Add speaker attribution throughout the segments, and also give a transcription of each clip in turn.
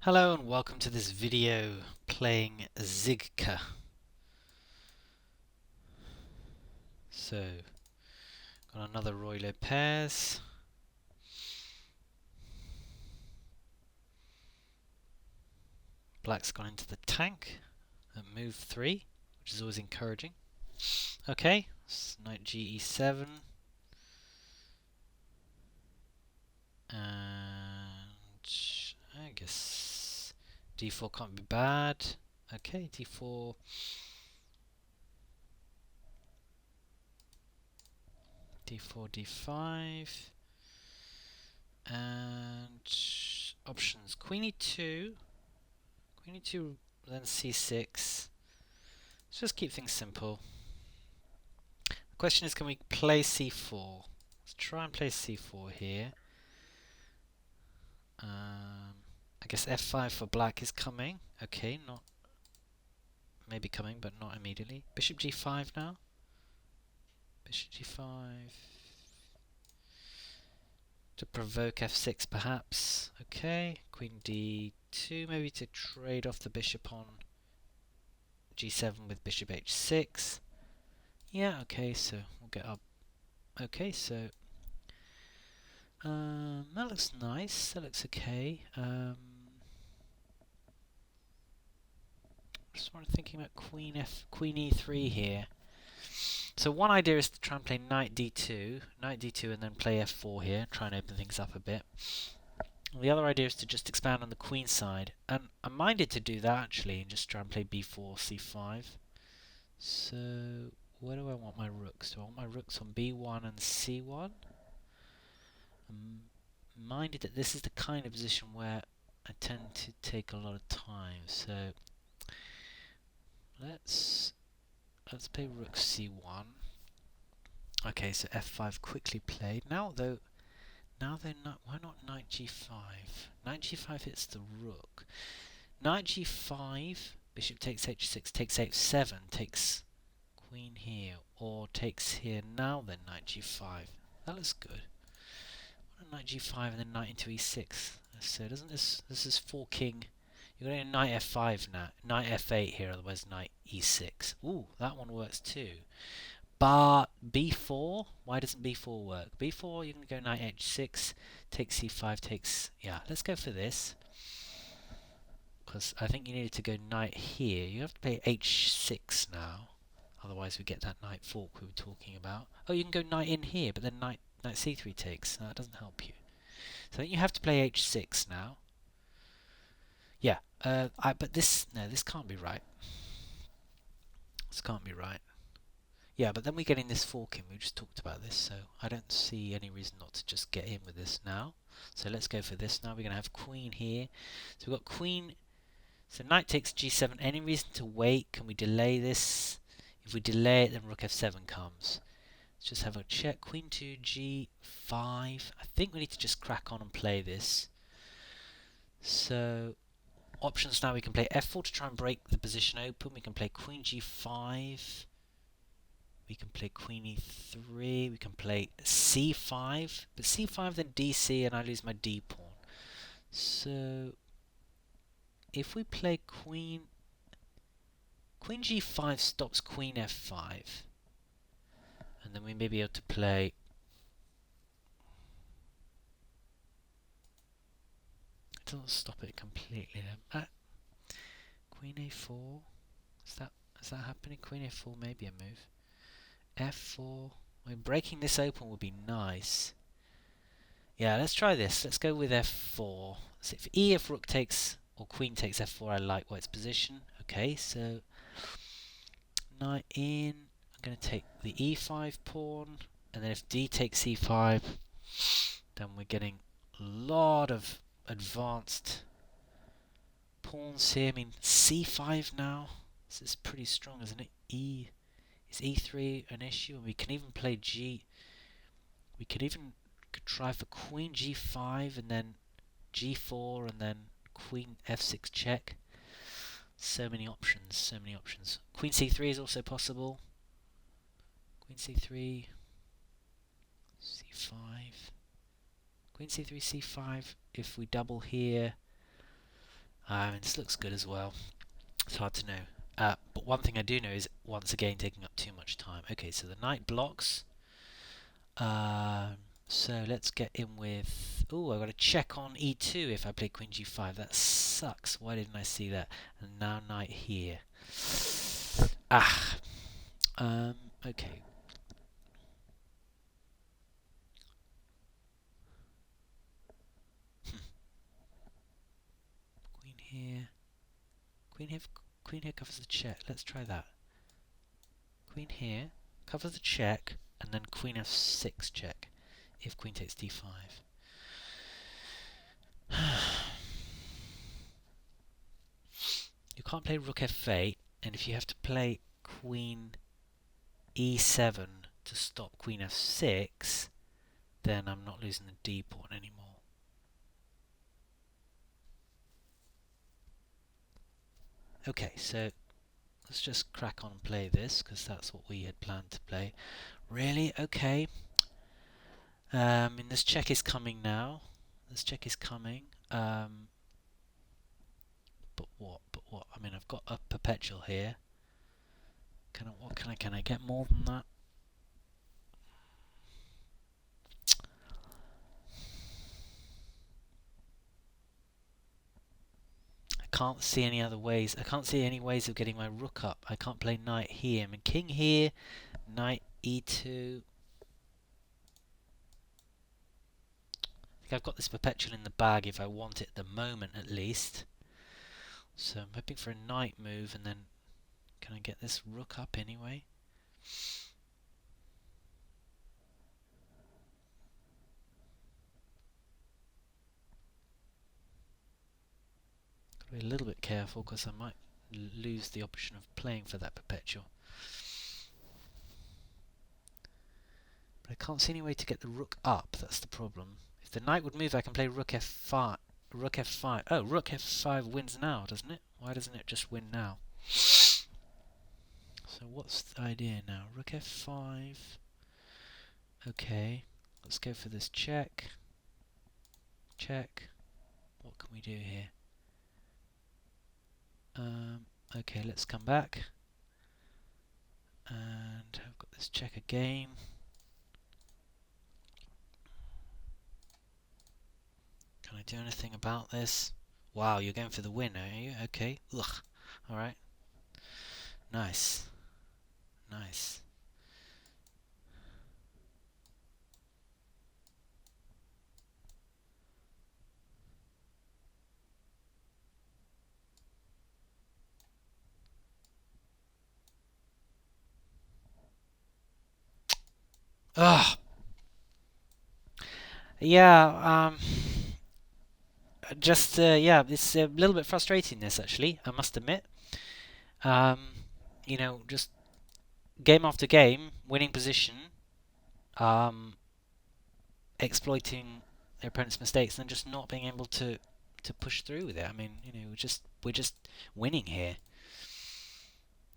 Speaker 1: Hello and welcome to this video playing zygc. So, got another Ruy Lopez. Black's gone into the tank at move 3, which is always encouraging. Okay, knight ge7. And I guess d4 can't be bad. Okay, d4. d4, d5. And options. Queen e2. Queen e2, then c6. Let's just keep things simple. The question is, can we play c4? Let's try and play c4 here. I guess f5 for black is coming. Okay, not maybe coming, but not immediately. Bishop g5 now. Bishop g5 to provoke f6 perhaps. Okay, queen d2 maybe to trade off the bishop on g7 with bishop h6. Yeah, okay, so we'll get up. Okay, so that looks nice. That looks okay. Just want thinking about queen e3 here. So one idea is to try and play knight d2, and then play f4 here, try and open things up a bit. And the other idea is to just expand on the queen side, and I'm minded to do that actually, and just try and play b4, c5. So where do I want my rooks? Do I want my rooks on b1 and c1? I'm minded that this is the kind of position where I tend to take a lot of time. So let's play rook c1. Okay, so f5 quickly played. Now though, why not knight g5? Knight g5 hits the rook. Knight g5, bishop takes h6, takes h7, takes queen here, or takes here. Now then, knight g5. That looks good. Knight g5 and then knight into e6. So doesn't this is forking? You're going to knight f5 now, knight f8 here, otherwise knight e6. Ooh, that one works too. But b4, why doesn't b4 work? b4, you're going to go knight h6, take c5, takes. Yeah, let's go for this. Because I think you needed to go knight here. You have to play h6 now. Otherwise we get that knight fork we were talking about. Oh, you can go knight in here, but then knight c3 takes. That doesn't help you. So I think you have to play h6 now. Yeah, but this can't be right. This can't be right. Yeah, but then we get in this forking. We just talked about this, so I don't see any reason not to just get in with this now. So let's go for this now. We're going to have queen here. So we've got queen. So knight takes g7. Any reason to wait? Can we delay this? If we delay it, then rook f7 comes. Let's just have a check. Queen to g5. I think we need to just crack on and play this. So options now, we can play f4 to try and break the position open. We can play queen g5. We can play queen e3. We can play c5. But c5 then dc and I lose my d pawn. So if we play queen g5 stops queen f5. And then we may be able to play it doesn't stop it completely then. Queen a4. Is that happening? Queen a4 may be a move. f4. I mean, breaking this open would be nice. Yeah, let's try this. Let's go with f4. So if rook takes or queen takes f4, I like white's position. Okay, so knight in. I'm going to take the e5 pawn, and then if d takes e5, then we're getting a lot of advanced pawns here. I mean, c5 now. This is pretty strong, isn't it? Is e3 an issue? And we can even play we could even try for queen g5 and then g4 and then queen f6 check. So many options, so many options. Queen c3 is also possible. Queen c3, c5. Queen c3, c5. If we double here, This looks good as well. It's hard to know. But one thing I do know is, once again, taking up too much time. Okay, so the knight blocks. So let's get in with... Oh, I've got to check on e2 if I play queen g5. That sucks. Why didn't I see that? And now knight here. Ah. Okay. Queen here. Queen here. Queen here covers the check. Let's try that. Queen here covers the check, and then queen f6 check. If queen takes d5. You can't play rook f8, and if you have to play queen e7 to stop queen f6, then I'm not losing the d pawn anymore. Okay, so let's just crack on and play this, because that's what we had planned to play. Really? Okay. And this check is coming now. This check is coming. But what? But what? I mean, I've got a perpetual here. Can I get more than that? I can't see any other ways. I can't see any ways of getting my rook up. I can't play knight here. I mean, king here, knight e2. I think I've got this perpetual in the bag if I want it at the moment, at least. So I'm hoping for a knight move, and then can I get this rook up anyway? Got to be a little bit careful, because I might lose the option of playing for that perpetual. But I can't see any way to get the rook up. That's the problem. If the knight would move, I can play rook f5. Rook f5. Oh, rook f5 wins now, doesn't it? Why doesn't it just win now? So what's the idea now? Rook f5. Okay, let's go for this check. Check. What can we do here? Okay, let's come back. And I've got this check again. Can I do anything about this? Wow, you're going for the win, are you? Okay. Ugh. Alright. Nice. Nice. Ugh. Yeah, yeah, it's a little bit frustrating, this, actually, I must admit. You know, just game after game, winning position, exploiting their opponent's mistakes, and then just not being able to push through with it. I mean, you know, we're just winning here.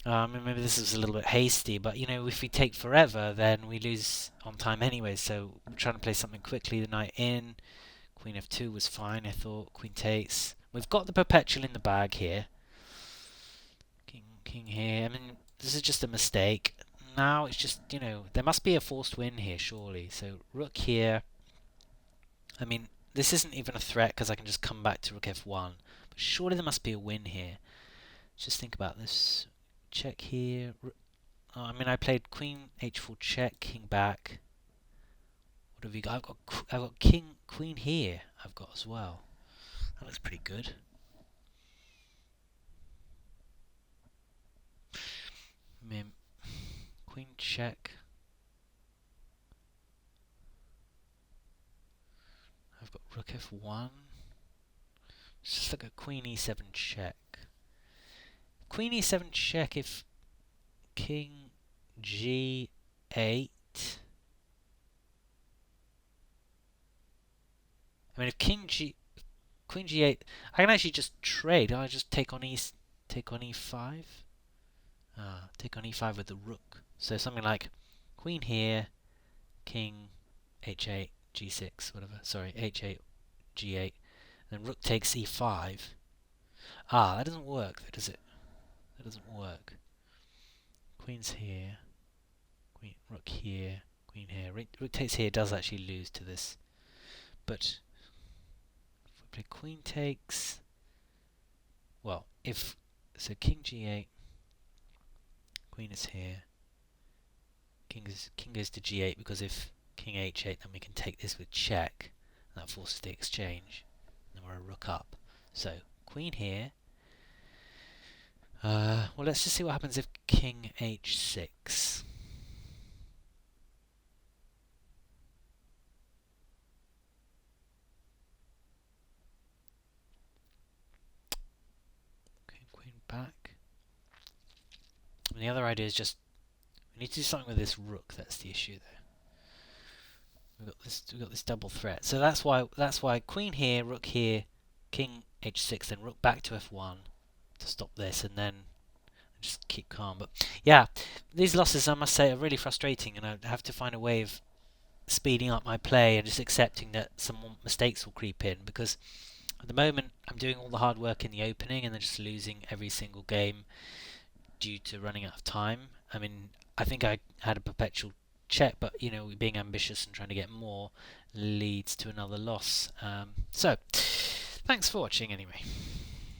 Speaker 1: Maybe this is a little bit hasty, but you know, if we take forever, then we lose on time anyway. So we're trying to play something quickly. The knight in, queen f2 was fine, I thought. Queen takes. We've got the perpetual in the bag here. King here. I mean, this is just a mistake. Now it's just, you know, there must be a forced win here, surely. So rook here. I mean, this isn't even a threat because I can just come back to rook f1. But surely there must be a win here. Just think about this. Check here. I mean, I played queen h4 check, king back. What have you got? I've got king, queen here. I've got as well. That looks pretty good. Queen check. I've got rook f1. It's just like a queen e7 check. Queen e7 check if king g8. I mean, if queen g8, I can actually just trade. I just take on e5. Take on e5 with the rook. So something like queen here, king h8, g6, whatever. Sorry, h8, g8. Then rook takes e5. Ah, that doesn't work, though, does it? That doesn't work. Queen's here. Queen, rook here. Queen here. Rook takes here does actually lose to this. But if we play queen takes... Well, if... So king g8. Queen is here. King goes to g8 because if king h8 then we can take this with check. And that forces the exchange. And then we're a rook up. So queen here. Well, let's just see what happens if king h6. Okay, queen back. And the other idea is just we need to do something with this rook. That's the issue there. We've got this double threat. So that's why queen here, rook here, king h6, then rook back to f1 to stop this, and then just keep calm. But yeah, these losses, I must say, are really frustrating, and I have to find a way of speeding up my play and just accepting that some more mistakes will creep in, because at the moment I'm doing all the hard work in the opening and then just losing every single game due to running out of time. I mean, I think I had a perpetual check, but you know, being ambitious and trying to get more leads to another loss. So thanks for watching anyway.